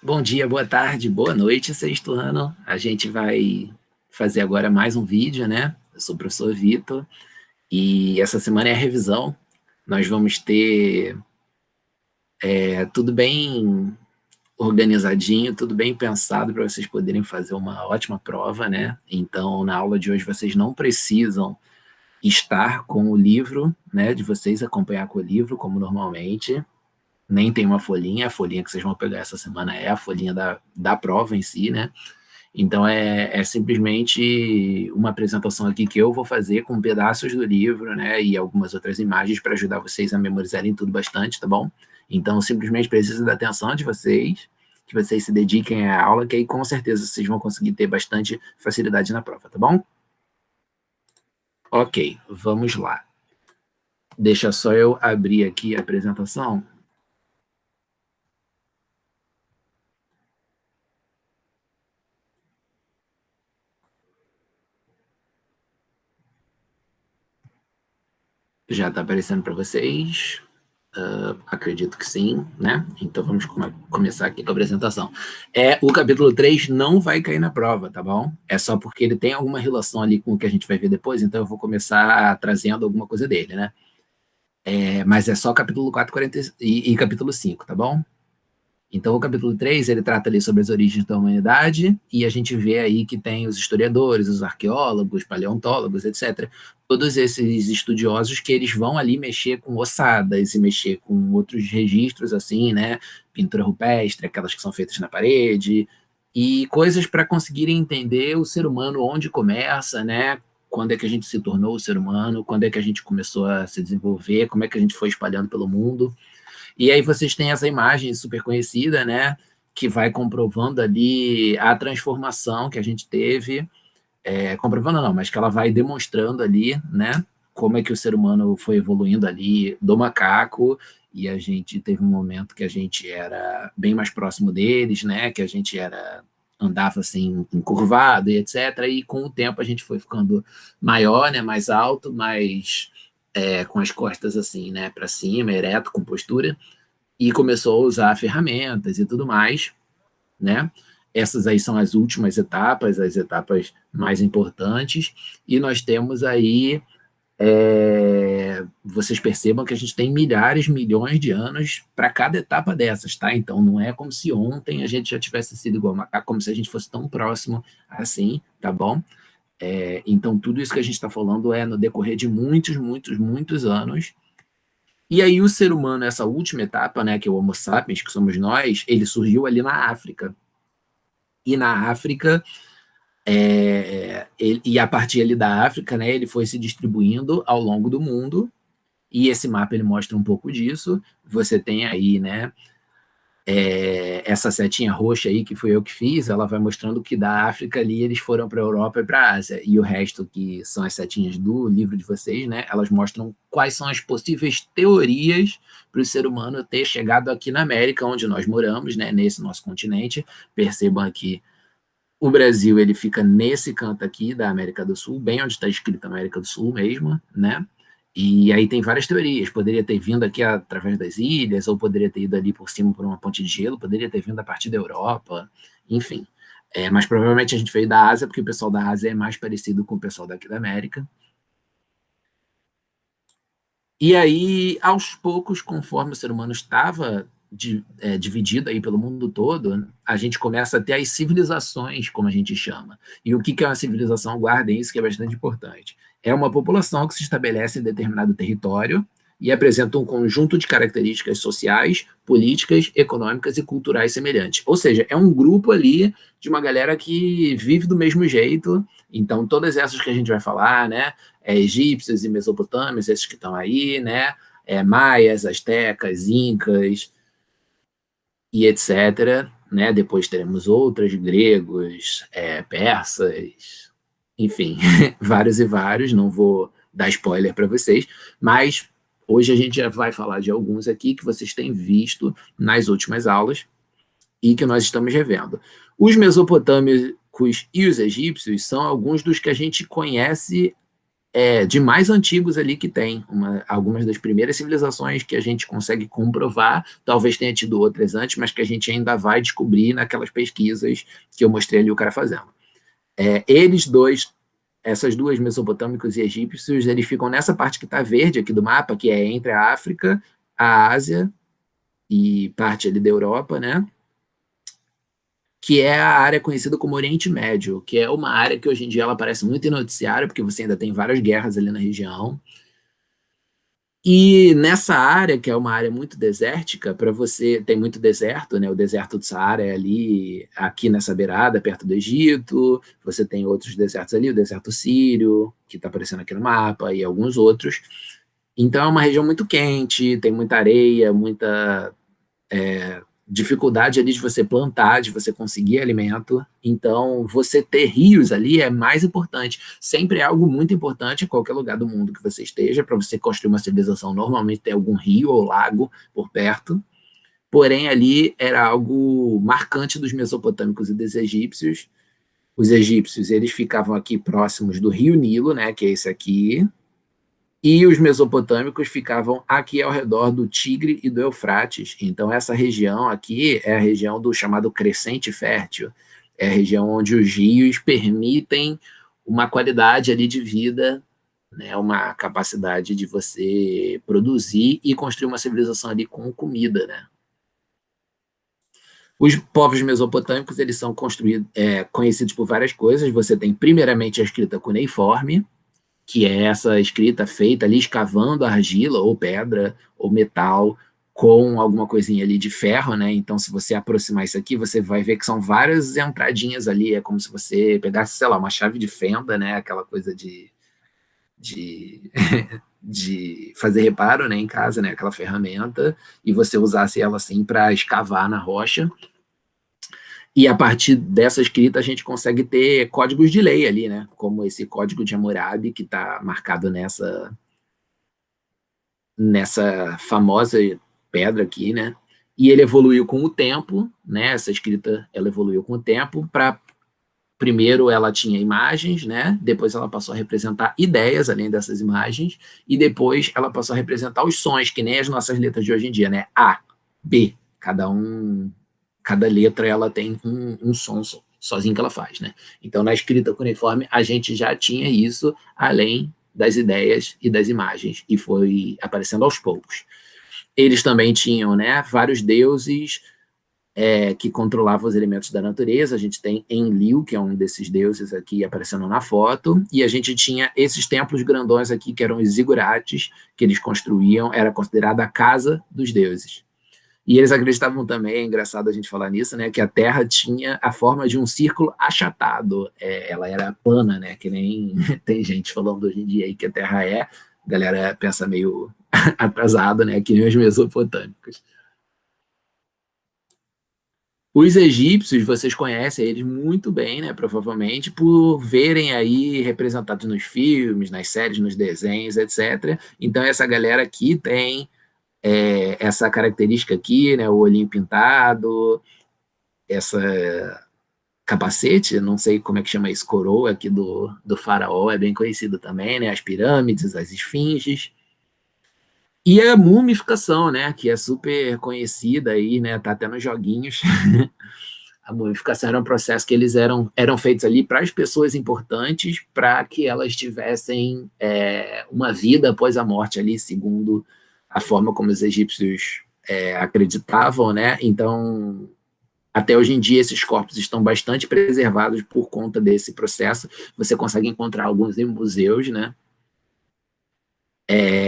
Bom dia, boa tarde, boa noite, sexto ano. A gente vai fazer agora mais um vídeo, né? Eu sou o professor Vitor e essa semana é a revisão. Nós vamos ter tudo bem organizadinho, tudo bem pensado para vocês poderem fazer uma ótima prova, né? Então, na aula de hoje, vocês não precisam estar com o livro, né? De vocês acompanhar com o livro, como normalmente. Nem tem uma folhinha, a folhinha que vocês vão pegar essa semana é a folhinha da prova em si, né? Então é simplesmente uma apresentação aqui que eu vou fazer com pedaços do livro, né, e algumas outras imagens para ajudar vocês a memorizarem tudo bastante, tá bom? Então simplesmente preciso da atenção de vocês, que vocês se dediquem à aula, que aí com certeza vocês vão conseguir ter bastante facilidade na prova, tá bom? Ok, vamos lá. Deixa só eu abrir aqui a apresentação. Já está aparecendo para vocês. Acredito que sim, né? Então vamos começar aqui com a apresentação. O capítulo 3 não vai cair na prova, tá bom? É só porque ele tem alguma relação ali com o que a gente vai ver depois, então eu vou começar trazendo alguma coisa dele, né? Mas é só capítulo 4 40, e capítulo 5, tá bom? Então, o capítulo 3 ele trata ali sobre as origens da humanidade, e a gente vê aí que tem os historiadores, os arqueólogos, paleontólogos, etc. Todos esses estudiosos que eles vão ali mexer com ossadas e mexer com outros registros, assim, né? Pintura rupestre, aquelas que são feitas na parede, e coisas para conseguirem entender o ser humano, onde começa, né? Quando é que a gente se tornou o ser humano, quando é que a gente começou a se desenvolver, como é que a gente foi espalhando pelo mundo. E aí vocês têm essa imagem super conhecida, né? Que vai comprovando ali a transformação que a gente teve. Comprovando não, mas que ela vai demonstrando ali, né? Como é que o ser humano foi evoluindo ali do macaco, e a gente teve um momento que a gente era bem mais próximo deles, né? Que a gente andava assim encurvado e etc. E com o tempo a gente foi ficando maior, né? Mais alto, mais com as costas assim, né? Para cima, ereto, com postura, e começou a usar ferramentas e tudo mais, né? Essas aí são as últimas etapas, as etapas mais importantes, e nós temos aí, vocês percebam que a gente tem milhares, milhões de anos para cada etapa dessas, tá? Então não é como se ontem a gente já tivesse sido igual a macaco, como se a gente fosse tão próximo assim, tá bom? Então tudo isso que a gente está falando é no decorrer de muitos, muitos, muitos anos. E aí o ser humano, essa última etapa, né, que é o Homo sapiens, que somos nós, ele surgiu ali na África. E na África, e a partir ali da África, né, ele foi se distribuindo ao longo do mundo, e esse mapa ele mostra um pouco disso. Você tem aí, né, essa setinha roxa aí que foi eu que fiz, ela vai mostrando que da África ali eles foram para a Europa e para a Ásia, e o resto, que são as setinhas do livro de vocês, né, elas mostram quais são as possíveis teorias para o ser humano ter chegado aqui na América, onde nós moramos, né, nesse nosso continente. Percebam aqui, o Brasil ele fica nesse canto aqui da América do Sul, bem onde está escrito América do Sul mesmo, né? E aí tem várias teorias. Poderia ter vindo aqui através das ilhas, ou poderia ter ido ali por cima por uma ponte de gelo, poderia ter vindo a partir da Europa, enfim. Mas provavelmente a gente veio da Ásia, porque o pessoal da Ásia é mais parecido com o pessoal daqui da América. E aí, aos poucos, conforme o ser humano estava dividido aí pelo mundo todo, a gente começa a ter as civilizações, como a gente chama. E o que é uma civilização? Guardem isso, que é bastante importante. É uma população que se estabelece em determinado território e apresenta um conjunto de características sociais, políticas, econômicas e culturais semelhantes. Ou seja, é um grupo ali de uma galera que vive do mesmo jeito. Então, todas essas que a gente vai falar, né? Egípcios e mesopotâmios, esses que estão aí, né? Maias, astecas, incas e etc. Né? Depois teremos outras, gregos, persas, enfim, vários e vários. Não vou dar spoiler para vocês, mas hoje a gente já vai falar de alguns aqui que vocês têm visto nas últimas aulas e que nós estamos revendo. Os mesopotâmicos e os egípcios são alguns dos que a gente conhece de mais antigos ali que tem. Algumas das primeiras civilizações que a gente consegue comprovar, talvez tenha tido outras antes, mas que a gente ainda vai descobrir naquelas pesquisas que eu mostrei ali o cara fazendo. Eles dois, essas duas, mesopotâmicos e egípcios, eles ficam nessa parte que está verde aqui do mapa, que é entre a África, a Ásia e parte ali da Europa, né? Que é a área conhecida como Oriente Médio, que é uma área que hoje em dia ela aparece muito em noticiário, porque você ainda tem várias guerras ali na região. E nessa área, que é uma área muito desértica, para você, tem muito deserto, né? O deserto do Saara é ali, aqui nessa beirada, perto do Egito. Você tem outros desertos ali, o deserto sírio, que está aparecendo aqui no mapa, e alguns outros. Então é uma região muito quente, tem muita areia, muita dificuldade ali de você plantar, de você conseguir alimento. Então, você ter rios ali é mais importante. Sempre é algo muito importante em qualquer lugar do mundo que você esteja, para você construir uma civilização. Normalmente tem algum rio ou lago por perto. Porém, ali era algo marcante dos mesopotâmicos e dos egípcios. Os egípcios, eles ficavam aqui próximos do rio Nilo, né, que é esse aqui, e os mesopotâmicos ficavam aqui ao redor do Tigre e do Eufrates. Então, essa região aqui é a região do chamado crescente fértil. É a região onde os rios permitem uma qualidade ali de vida, né, uma capacidade de você produzir e construir uma civilização ali com comida, né? Os povos mesopotâmicos, eles são conhecidos por várias coisas. Você tem, primeiramente, a escrita cuneiforme, que é essa escrita feita ali escavando argila ou pedra ou metal com alguma coisinha ali de ferro, né? Então, se você aproximar isso aqui, você vai ver que são várias entradinhas ali, é como se você pegasse, sei lá, uma chave de fenda, né? Aquela coisa de, de fazer reparo, né, em casa, né? Aquela ferramenta, e você usasse ela assim para escavar na rocha. E a partir dessa escrita a gente consegue ter códigos de lei ali, né? Como esse código de Hammurabi que está marcado nessa famosa pedra aqui, né? E ele evoluiu com o tempo, né? Essa escrita ela evoluiu com o tempo para primeiro ela tinha imagens, né? Depois ela passou a representar ideias além dessas imagens e depois ela passou a representar os sons, que nem as nossas letras de hoje em dia, né? A, B, cada letra ela tem um som sozinho que ela faz, né? Então, na escrita cuneiforme, a gente já tinha isso, além das ideias e das imagens, e foi aparecendo aos poucos. Eles também tinham, né, vários deuses que controlavam os elementos da natureza. A gente tem Enlil, que é um desses deuses aqui aparecendo na foto, e a gente tinha esses templos grandões aqui, que eram os zigurates, que eles construíam, era considerada a casa dos deuses. E eles acreditavam também, é engraçado a gente falar nisso, né, que a Terra tinha a forma de um círculo achatado. Ela era plana, né, que nem tem gente falando hoje em dia aí que a Terra a galera pensa meio atrasado, né, que nem os mesopotâmicos. Os egípcios, vocês conhecem eles muito bem, né, provavelmente, por verem aí representados nos filmes, nas séries, nos desenhos, etc. Então, essa galera aqui tem essa característica aqui, né, o olhinho pintado, essa capacete, não sei como é que chama isso, coroa aqui do faraó, é bem conhecido também, né, as pirâmides, as esfinges, e a mumificação, né, que é super conhecida aí, né, tá até nos joguinhos. A mumificação era um processo que eles eram feitos ali para as pessoas importantes, para que elas tivessem uma vida após a morte ali, segundo a forma como os egípcios acreditavam, né? Então, até hoje em dia, esses corpos estão bastante preservados por conta desse processo. Você consegue encontrar alguns em museus, né?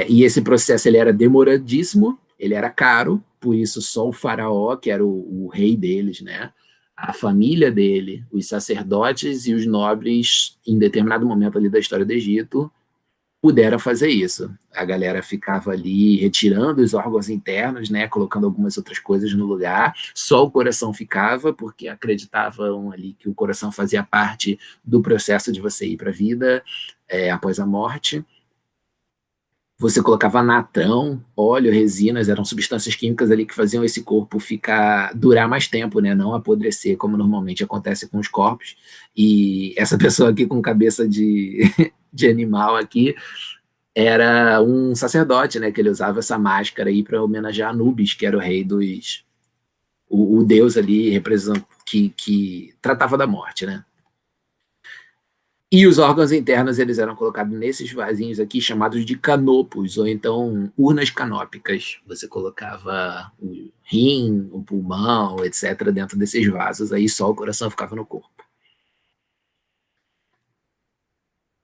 E esse processo ele era demoradíssimo, ele era caro, por isso só o faraó, que era o rei deles, né? A família dele, os sacerdotes e os nobres, em determinado momento ali da história do Egito, puderam fazer isso. A galera ficava ali retirando os órgãos internos, né, colocando algumas outras coisas no lugar. Só o coração ficava, porque acreditavam ali que o coração fazia parte do processo de você ir para a vida após a morte. Você colocava natrão, óleo, resinas, eram substâncias químicas ali que faziam esse corpo durar mais tempo, né? Não apodrecer, como normalmente acontece com os corpos. E essa pessoa aqui com cabeça de animal aqui, era um sacerdote, né, que ele usava essa máscara aí para homenagear Anubis, que era o rei dos... o deus ali que tratava da morte, né? E os órgãos internos, eles eram colocados nesses vasinhos aqui, chamados de canopos, ou então urnas canópicas. Você colocava o rim, o pulmão, etc., dentro desses vasos, aí só o coração ficava no corpo.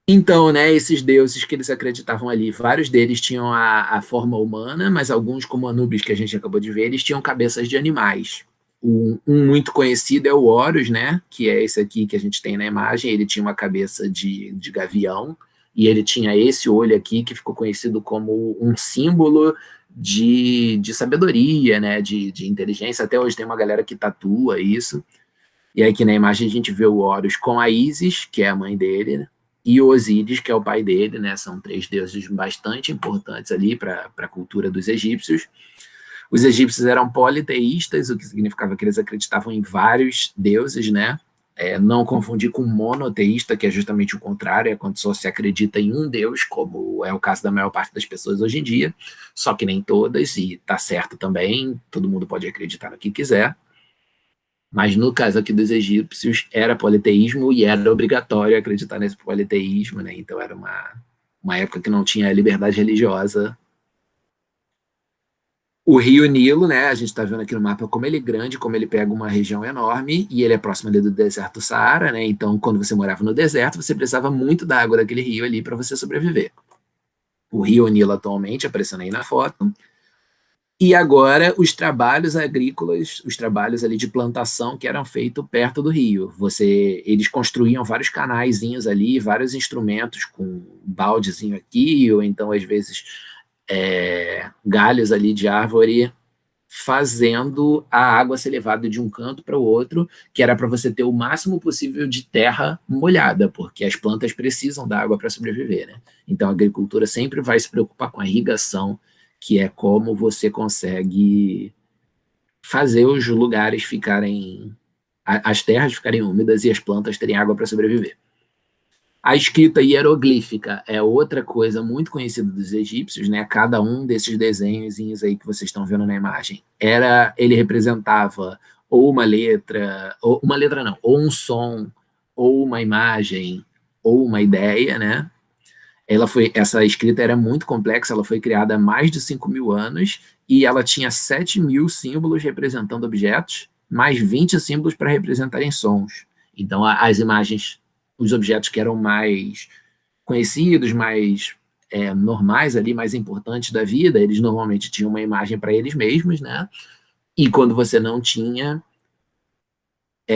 Então, né, esses deuses que eles acreditavam ali, vários deles tinham a forma humana, mas alguns, como Anubis, que a gente acabou de ver, eles tinham cabeças de animais. Um muito conhecido é o Horus, né, que é esse aqui que a gente tem na imagem. Ele tinha uma cabeça de gavião, e ele tinha esse olho aqui, que ficou conhecido como um símbolo de sabedoria, né, de inteligência. Até hoje tem uma galera que tatua isso. E aí aqui na imagem a gente vê o Horus com a Ísis, que é a mãe dele, né? E o Osíris, que é o pai dele, né? São três deuses bastante importantes ali para a cultura dos egípcios. Os egípcios eram politeístas, o que significava que eles acreditavam em vários deuses, né? Não confundir com monoteísta, que é justamente o contrário, é quando só se acredita em um deus, como é o caso da maior parte das pessoas hoje em dia, só que nem todas, e tá certo também, todo mundo pode acreditar no que quiser. Mas no caso aqui dos egípcios, era politeísmo e era obrigatório acreditar nesse politeísmo, né? Então era uma época que não tinha liberdade religiosa. O rio Nilo, né? A gente está vendo aqui no mapa como ele é grande, como ele pega uma região enorme, e ele é próximo ali do deserto do Saara, né? Então, quando você morava no deserto, você precisava muito da água daquele rio ali para você sobreviver. O rio Nilo atualmente, aparecendo aí na foto. E agora os trabalhos agrícolas, os trabalhos ali de plantação que eram feitos perto do rio. Eles construíam vários canaizinhos ali, vários instrumentos com baldezinho aqui, ou então às vezes galhos ali de árvore, fazendo a água ser levada de um canto para o outro, que era para você ter o máximo possível de terra molhada, porque as plantas precisam da água para sobreviver, né? Então a agricultura sempre vai se preocupar com a irrigação, que é como você consegue fazer os lugares ficarem, as terras ficarem úmidas e as plantas terem água para sobreviver. A escrita hieroglífica é outra coisa muito conhecida dos egípcios, né? Cada um desses desenhozinhos aí que vocês estão vendo na imagem, ele representava ou uma letra não, ou um som, ou uma imagem, ou uma ideia, né? Essa escrita era muito complexa, ela foi criada há mais de 5.000 anos e ela tinha 7.000 símbolos representando objetos, mais 20 símbolos para representarem sons. Então, as imagens, os objetos que eram mais conhecidos, mais normais ali, mais importantes da vida, eles normalmente tinham uma imagem para eles mesmos, né? E quando você não tinha,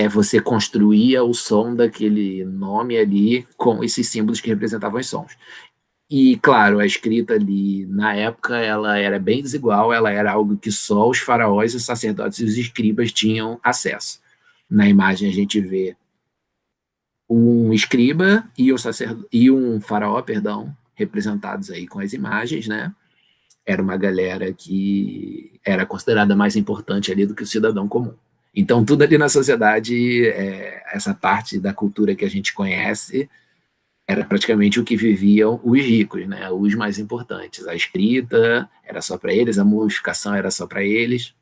você construía o som daquele nome ali com esses símbolos que representavam os sons. E, claro, a escrita ali, na época, ela era bem desigual, ela era algo que só os faraós, os sacerdotes e os escribas tinham acesso. Na imagem a gente vê um escriba e um faraó, perdão, representados aí com as imagens, né? Era uma galera que era considerada mais importante ali do que o cidadão comum. Então, tudo ali na sociedade, essa parte da cultura que a gente conhece, era praticamente o que viviam os ricos, né? Os mais importantes. A escrita era só para eles, a mumificação era só para eles.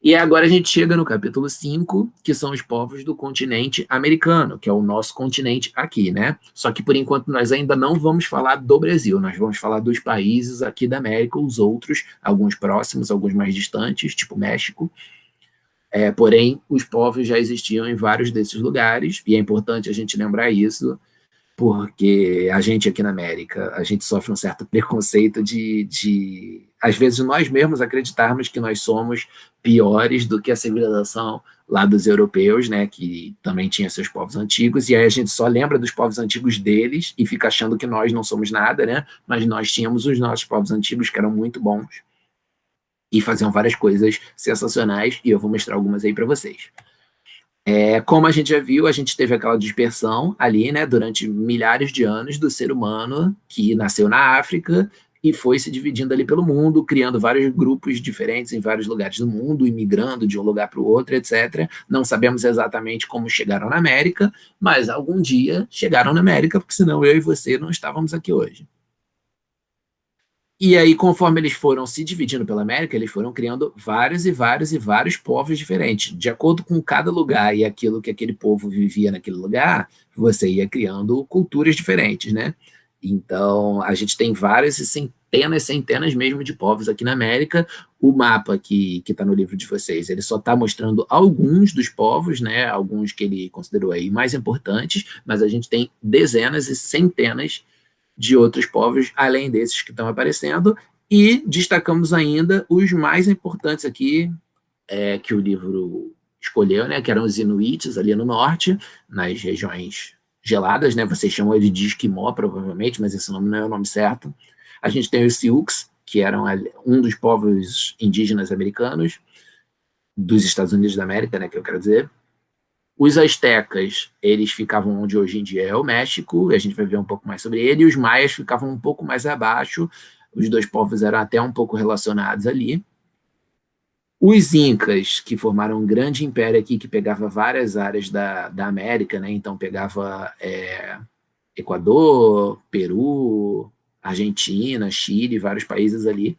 E agora a gente chega no capítulo 5, que são os povos do continente americano, que é o nosso continente aqui, né? Só que por enquanto nós ainda não vamos falar do Brasil, nós vamos falar dos países aqui da América, os outros, alguns próximos, alguns mais distantes, tipo México. Porém, os povos já existiam em vários desses lugares, e é importante a gente lembrar isso, porque a gente aqui na América, a gente sofre um certo preconceito às vezes, nós mesmos acreditarmos que nós somos piores do que a civilização lá dos europeus, né, que também tinha seus povos antigos, e aí a gente só lembra dos povos antigos deles e fica achando que nós não somos nada, né, mas nós tínhamos os nossos povos antigos que eram muito bons e faziam várias coisas sensacionais, e eu vou mostrar algumas aí para vocês. Como a gente já viu, a gente teve aquela dispersão ali, né, durante milhares de anos do ser humano que nasceu na África, e foi se dividindo ali pelo mundo, criando vários grupos diferentes em vários lugares do mundo, imigrando de um lugar para o outro, etc. Não sabemos exatamente como chegaram na América, mas algum dia chegaram na América, porque senão eu e você não estávamos aqui hoje. E aí, conforme eles foram se dividindo pela América, eles foram criando vários e vários e vários povos diferentes. De acordo com cada lugar e aquilo que aquele povo vivia naquele lugar, você ia criando culturas diferentes, né? Então, a gente tem várias e centenas, centenas mesmo de povos aqui na América. O mapa que está no livro de vocês, ele só está mostrando alguns dos povos, né? Alguns que ele considerou aí mais importantes, mas a gente tem dezenas e centenas de outros povos, além desses que estão aparecendo, e destacamos ainda os mais importantes aqui, que o livro escolheu, né, que eram os Inuits ali no norte, nas regiões geladas, né, vocês chamam ele de Esquimó, provavelmente, mas esse nome não é o nome certo. A gente tem os Sioux, que eram um dos povos indígenas americanos, dos Estados Unidos da América, né, que eu quero dizer. Os astecas, eles ficavam onde hoje em dia é o México, a gente vai ver um pouco mais sobre ele, e os maias ficavam um pouco mais abaixo, os dois povos eram até um pouco relacionados ali. Os incas, que formaram um grande império aqui, que pegava várias áreas da América, né? Então pegava Equador, Peru, Argentina, Chile, vários países ali.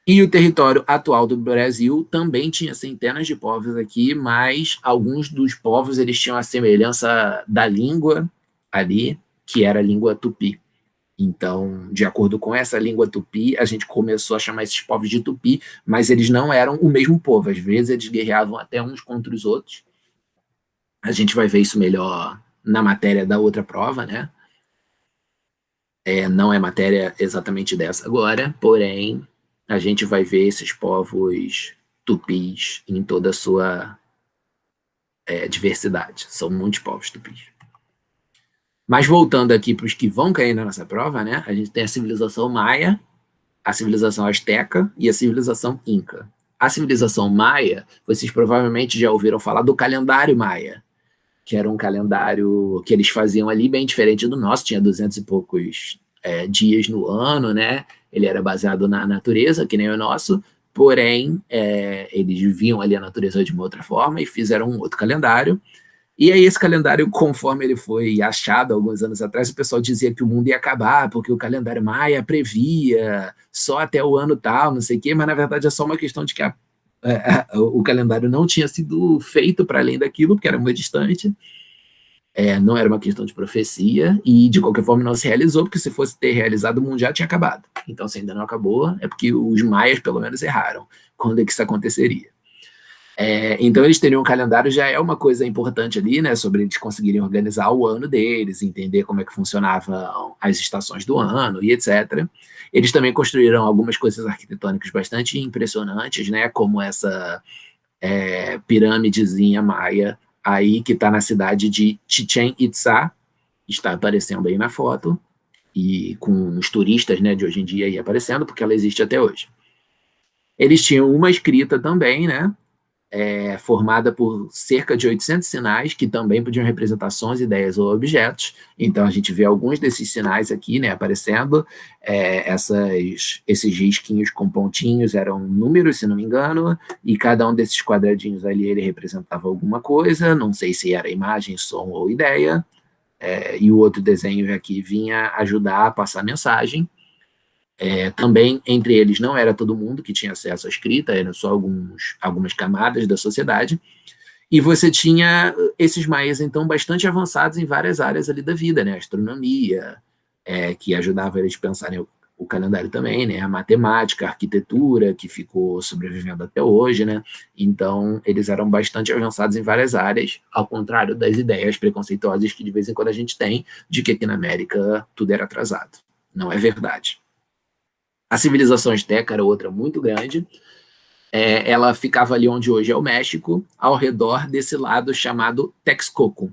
E o território atual do Brasil também tinha centenas de povos aqui, mas alguns dos povos eles tinham a semelhança da língua ali, que era a língua tupi. Então, de acordo com essa língua tupi, a gente começou a chamar esses povos de tupi, mas eles não eram o mesmo povo. Às vezes eles guerreavam até uns contra os outros. A gente vai ver isso melhor na matéria da outra prova, né? Não é matéria exatamente dessa agora, porém a gente vai ver esses povos tupis em toda a sua diversidade. São muitos povos tupis. Mas voltando aqui para os que vão cair na nossa prova, né? A gente tem a civilização maia, a civilização asteca e a civilização inca. A civilização maia, vocês provavelmente já ouviram falar do calendário maia, que era um calendário que eles faziam ali bem diferente do nosso, tinha 200 e poucos dias no ano, né? Ele era baseado na natureza, que nem o nosso, porém, eles viam ali a natureza de uma outra forma e fizeram um outro calendário. E aí esse calendário, conforme ele foi achado alguns anos atrás, o pessoal dizia que o mundo ia acabar, porque o calendário maia previa só até o ano tal, não sei o quê, mas na verdade é só uma questão de que o calendário não tinha sido feito para além daquilo, porque era muito distante, não era uma questão de profecia, e de qualquer forma não se realizou, porque se fosse ter realizado, o mundo já tinha acabado. Então, se ainda não acabou, é porque os maias, pelo menos, erraram. Quando é que isso aconteceria? Então, eles teriam um calendário, já é uma coisa importante ali, né, sobre eles conseguirem organizar o ano deles, entender como é que funcionavam as estações do ano e etc. Eles também construíram algumas coisas arquitetônicas bastante impressionantes, né, como essa pirâmidezinha maia aí que está na cidade de Chichén Itzá, está aparecendo aí na foto, e com os turistas, né, de hoje em dia aí aparecendo, porque ela existe até hoje. Eles tinham uma escrita também, né, formada por cerca de 800 sinais, que também podiam representar sons, ideias ou objetos. Então, a gente vê alguns desses sinais aqui, né, aparecendo. Esses risquinhos com pontinhos eram números, se não me engano, e cada um desses quadradinhos ali, ele representava alguma coisa, não sei se era imagem, som ou ideia, e o outro desenho aqui vinha ajudar a passar a mensagem. Também, entre eles, não era todo mundo que tinha acesso à escrita, eram só algumas camadas da sociedade, e você tinha esses maias, então, bastante avançados em várias áreas ali da vida, né? Astronomia, que ajudava eles a pensarem o calendário também, né? A matemática, a arquitetura, que ficou sobrevivendo até hoje, né? Então, eles eram bastante avançados em várias áreas, ao contrário das ideias preconceituosas que de vez em quando a gente tem de que aqui na América tudo era atrasado. Não é verdade. A civilização azteca era outra muito grande. Ela ficava ali onde hoje é o México, ao redor desse lado chamado Texcoco.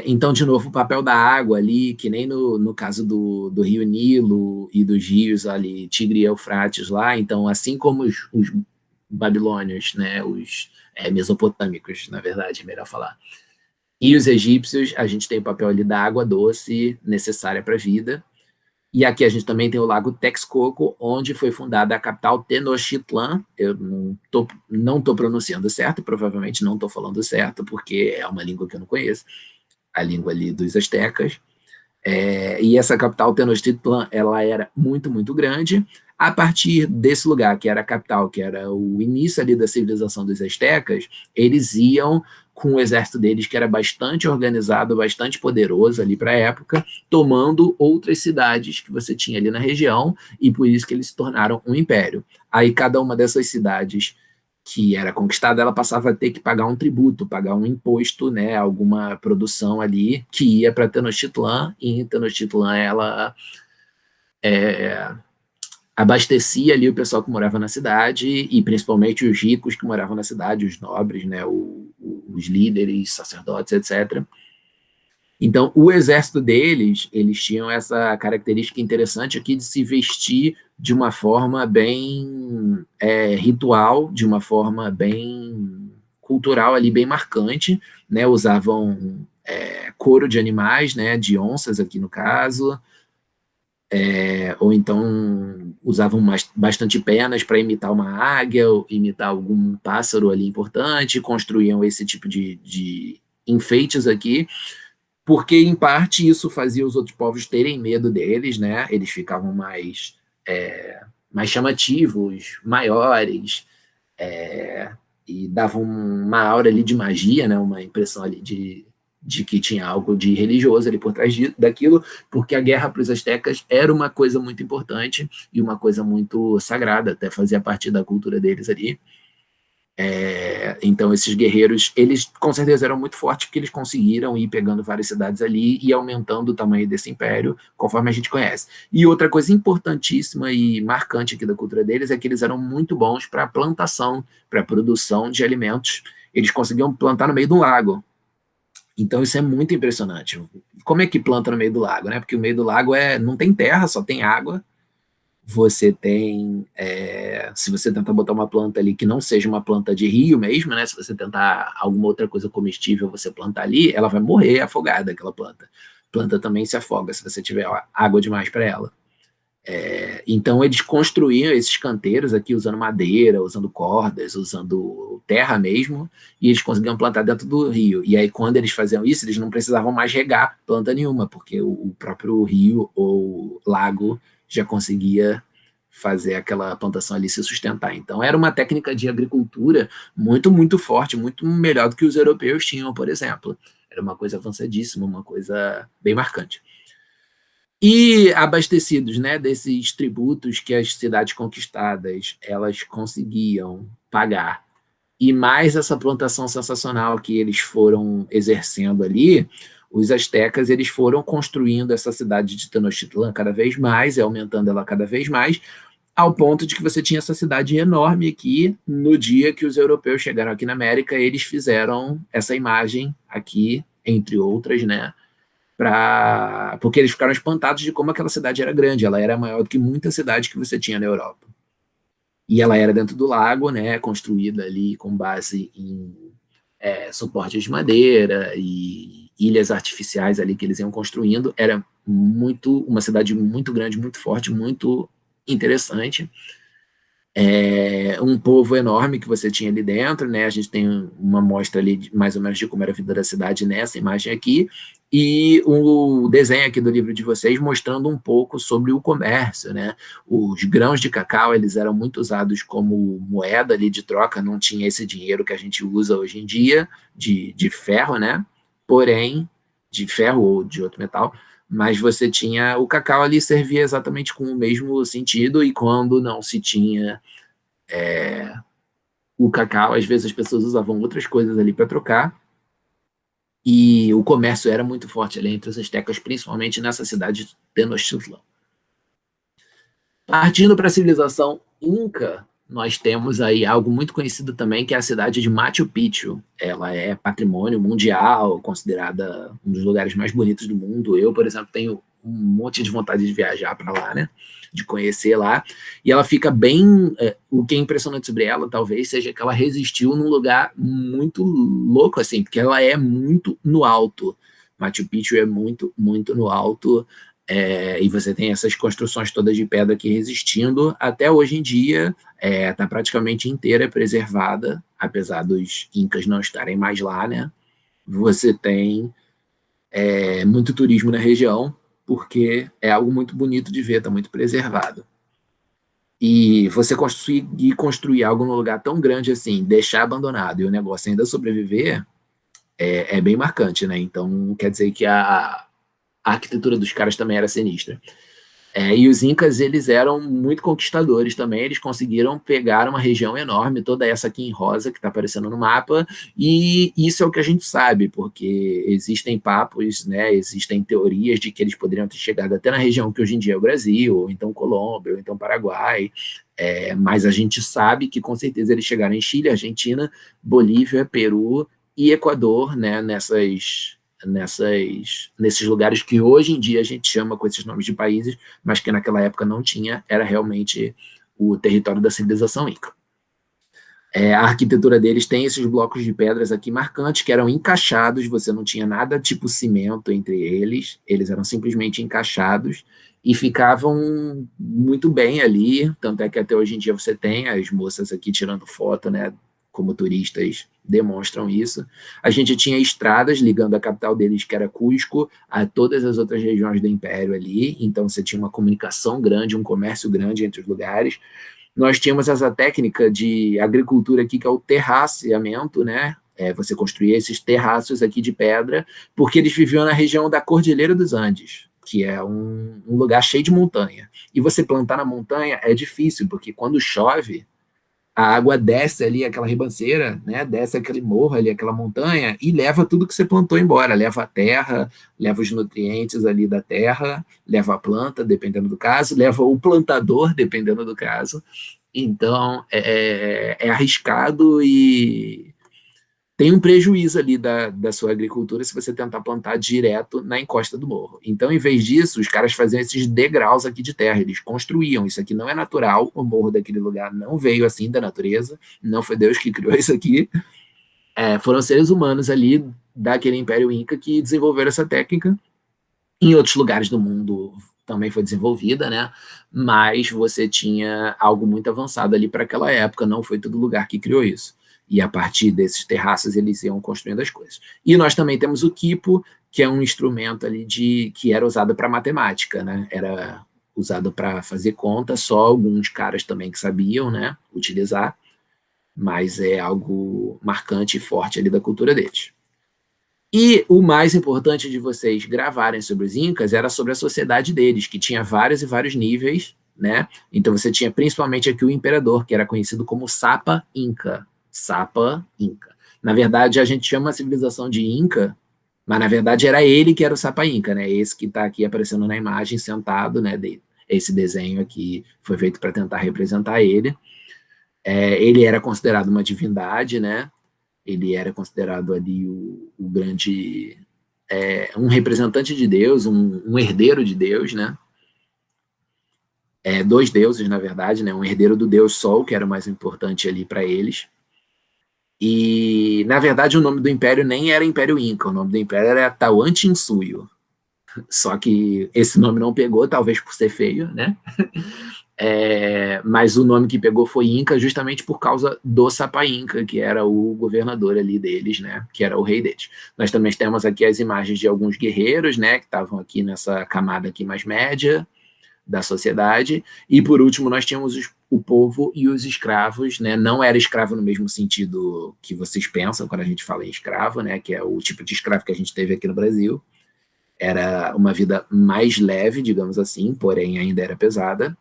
Então, de novo, o papel da água ali, que nem no caso do Rio Nilo e dos rios ali, Tigre e Eufrates lá. Então, assim como os babilônios, né, os mesopotâmicos, na verdade, é melhor falar, e os egípcios, a gente tem o papel ali da água doce necessária para a vida. E aqui a gente também tem o Lago Texcoco, onde foi fundada a capital Tenochtitlan. Eu não tô pronunciando certo, provavelmente não estou falando certo, porque é uma língua que eu não conheço, a língua ali dos astecas. E essa capital Tenochtitlan, ela era muito, muito grande. A partir desse lugar, que era a capital, que era o início ali da civilização dos astecas, eles iam com o exército deles, que era bastante organizado, bastante poderoso ali para a época, tomando outras cidades que você tinha ali na região, e por isso que eles se tornaram um império. Aí cada uma dessas cidades que era conquistada, ela passava a ter que pagar um tributo, pagar um imposto, né, alguma produção ali que ia para Tenochtitlan, e em Tenochtitlan ela abastecia ali o pessoal que morava na cidade, e principalmente os ricos que moravam na cidade, os nobres, né, os líderes, sacerdotes, etc. Então, o exército deles, eles tinham essa característica interessante aqui de se vestir de uma forma bem ritual, de uma forma bem cultural ali, bem marcante, né? Usavam couro de animais, né? De onças aqui no caso, ou então usavam bastante penas para imitar uma águia, ou imitar algum pássaro ali importante, construíam esse tipo de enfeites aqui, porque em parte isso fazia os outros povos terem medo deles, né? Eles ficavam mais chamativos, maiores, e davam uma aura ali de magia, né? Uma impressão ali de que tinha algo de religioso ali por trás daquilo, porque a guerra para os astecas era uma coisa muito importante e uma coisa muito sagrada, até fazia parte da cultura deles ali. Então, esses guerreiros, eles com certeza eram muito fortes, porque eles conseguiram ir pegando várias cidades ali e aumentando o tamanho desse império, conforme a gente conhece. E outra coisa importantíssima e marcante aqui da cultura deles é que eles eram muito bons para plantação, para produção de alimentos. Eles conseguiam plantar no meio de um lago. Então, isso é muito impressionante. Como é que planta no meio do lago, né? Porque o meio do lago não tem terra, só tem água. Você tem, se você tentar botar uma planta ali que não seja uma planta de rio mesmo, né? Se você tentar alguma outra coisa comestível você plantar ali, ela vai morrer afogada, aquela planta. Planta também se afoga se você tiver água demais para ela. Então eles construíam esses canteiros aqui usando madeira, usando cordas, usando terra mesmo, e eles conseguiam plantar dentro do rio. E aí quando eles faziam isso, eles não precisavam mais regar planta nenhuma, porque o próprio rio ou lago já conseguia fazer aquela plantação ali se sustentar. Então era uma técnica de agricultura muito, muito forte, muito melhor do que os europeus tinham, por exemplo. Era uma coisa avançadíssima, uma coisa bem marcante. E abastecidos, né, desses tributos que as cidades conquistadas elas conseguiam pagar, e mais essa plantação sensacional que eles foram exercendo ali, os astecas eles foram construindo essa cidade de Tenochtitlan cada vez mais, e aumentando ela cada vez mais, ao ponto de que você tinha essa cidade enorme aqui. No dia que os europeus chegaram aqui na América, eles fizeram essa imagem aqui, entre outras, né, porque eles ficaram espantados de como aquela cidade era grande. Ela era maior do que muita cidade que você tinha na Europa. E ela era dentro do lago, né, construída ali com base em suportes de madeira e ilhas artificiais ali que eles iam construindo. Era uma cidade muito grande, muito forte, muito interessante. Um povo enorme que você tinha ali dentro, né? A gente tem uma amostra ali mais ou menos de como era a vida da cidade nessa imagem aqui, e o desenho aqui do livro de vocês mostrando um pouco sobre o comércio, né? Os grãos de cacau, eles eram muito usados como moeda ali de troca, não tinha esse dinheiro que a gente usa hoje em dia, de ferro, né? Porém, de ferro ou de outro metal, mas você tinha o cacau ali, servia exatamente com o mesmo sentido, e quando não se tinha o cacau, às vezes as pessoas usavam outras coisas ali para trocar, e o comércio era muito forte ali entre os astecas, principalmente nessa cidade de Tenochtitlan. Partindo para a civilização Inca, nós temos aí algo muito conhecido também, que é a cidade de Machu Picchu. Ela é patrimônio mundial, considerada um dos lugares mais bonitos do mundo. Eu, por exemplo, tenho um monte de vontade de viajar para lá, né? De conhecer lá. E ela fica bem... o que é impressionante sobre ela, talvez, seja que ela resistiu num lugar muito louco, assim, porque ela é muito no alto. Machu Picchu é muito, muito no alto. E você tem essas construções todas de pedra aqui resistindo. Até hoje em dia, está praticamente inteira preservada, apesar dos incas não estarem mais lá, né? Você tem muito turismo na região, porque é algo muito bonito de ver, está muito preservado. E você conseguir construir algo num lugar tão grande assim, deixar abandonado e o negócio ainda sobreviver, é bem marcante, né? Então, quer dizer que a arquitetura dos caras também era sinistra. E os incas, eles eram muito conquistadores também, eles conseguiram pegar uma região enorme, toda essa aqui em rosa, que está aparecendo no mapa, e isso é o que a gente sabe, porque existem papos, né, existem teorias de que eles poderiam ter chegado até na região que hoje em dia é o Brasil, ou então Colômbia, ou então Paraguai, mas a gente sabe que com certeza eles chegaram em Chile, Argentina, Bolívia, Peru e Equador, né, nesses lugares que hoje em dia a gente chama com esses nomes de países, mas que naquela época não tinha, era realmente o território da civilização Inca. A arquitetura deles tem esses blocos de pedras aqui marcantes, que eram encaixados, você não tinha nada tipo cimento entre eles eram simplesmente encaixados, e ficavam muito bem ali, tanto é que até hoje em dia você tem as moças aqui tirando foto, né, como turistas demonstram isso. A gente tinha estradas ligando a capital deles, que era Cusco, a todas as outras regiões do Império ali, então você tinha uma comunicação grande, um comércio grande entre os lugares. Nós tínhamos essa técnica de agricultura aqui, que é o terraceamento, né? Você construía esses terraços aqui de pedra, porque eles viviam na região da Cordilheira dos Andes, que é um lugar cheio de montanha. E você plantar na montanha é difícil, porque quando chove, a água desce ali aquela ribanceira, né? Desce aquele morro ali, aquela montanha, e leva tudo que você plantou embora. Leva a terra, leva os nutrientes ali da terra, leva a planta, dependendo do caso, leva o plantador, dependendo do caso. Então, é arriscado e tem um prejuízo ali da sua agricultura se você tentar plantar direto na encosta do morro. Então, em vez disso, os caras faziam esses degraus aqui de terra, eles construíam. Isso aqui não é natural, o morro daquele lugar não veio assim da natureza, não foi Deus que criou isso aqui. Foram seres humanos ali daquele Império Inca que desenvolveram essa técnica. Em outros lugares do mundo também foi desenvolvida, né? Mas você tinha algo muito avançado ali para aquela época, não foi todo lugar que criou isso. E a partir desses terraços eles iam construindo as coisas. E nós também temos o quipo, que é um instrumento ali que era usado para matemática, né? Era usado para fazer conta, só alguns caras também que sabiam, né, utilizar, mas é algo marcante e forte ali da cultura deles. E o mais importante de vocês gravarem sobre os Incas era sobre a sociedade deles, que tinha vários e vários níveis, né? Então você tinha principalmente aqui o imperador, que era conhecido como Sapa Inca. Sapa Inca. Na verdade, a gente chama a civilização de Inca, mas na verdade era ele que era o Sapa Inca, né? Esse que está aqui aparecendo na imagem, sentado, né? Esse desenho aqui foi feito para tentar representar ele. Ele era considerado uma divindade, né? Ele era considerado ali o grande, um representante de Deus, um herdeiro de Deus, né? Dois deuses, na verdade, né? Um herdeiro do Deus Sol, que era o mais importante ali para eles. E, na verdade, o nome do império nem era Império Inca, o nome do império era Tawantinsuyo. Só que esse nome não pegou, talvez por ser feio, né? Mas o nome que pegou foi Inca justamente por causa do Sapa Inca, que era o governador ali deles, né? Que era o rei deles. Nós também temos aqui as imagens de alguns guerreiros, né? Que estavam aqui nessa camada aqui mais média da sociedade. E por último nós tínhamos o povo e os escravos, né? Não era escravo no mesmo sentido que vocês pensam quando a gente fala em escravo, né? Que é o tipo de escravo que a gente teve aqui no Brasil. Era uma vida mais leve, digamos assim, porém ainda era pesada.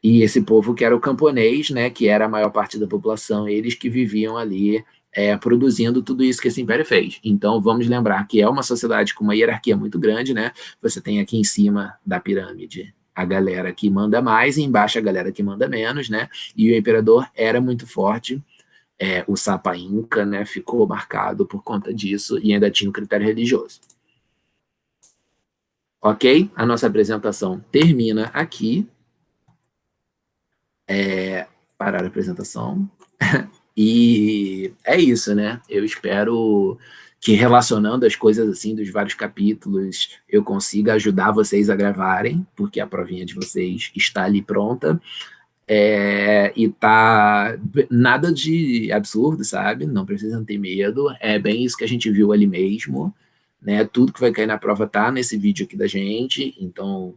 E esse povo que era o camponês, né, que era a maior parte da população, eles que viviam ali produzindo tudo isso que esse império fez. Então, vamos lembrar que é uma sociedade com uma hierarquia muito grande, né? Você tem aqui em cima da pirâmide a galera que manda mais, e embaixo a galera que manda menos, né? E o imperador era muito forte. O Sapa Inca, né, ficou marcado por conta disso e ainda tinha o critério religioso. Ok? A nossa apresentação termina aqui. Parar a apresentação. E é isso, né? Eu espero que relacionando as coisas assim dos vários capítulos, eu consiga ajudar vocês a gravarem, porque a provinha de vocês está ali pronta. E tá nada de absurdo, sabe? Não precisam ter medo. É bem isso que a gente viu ali mesmo, né? Tudo que vai cair na prova tá nesse vídeo aqui da gente, então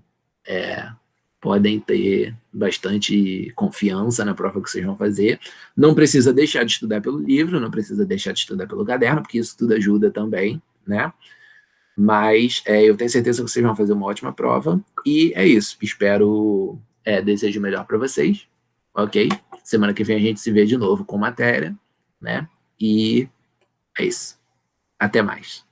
podem ter bastante confiança na prova que vocês vão fazer. Não precisa deixar de estudar pelo livro, não precisa deixar de estudar pelo caderno, porque isso tudo ajuda também, né? Mas eu tenho certeza que vocês vão fazer uma ótima prova. E é isso. Espero, desejo o melhor para vocês, ok? Semana que vem a gente se vê de novo com matéria, né? E é isso. Até mais.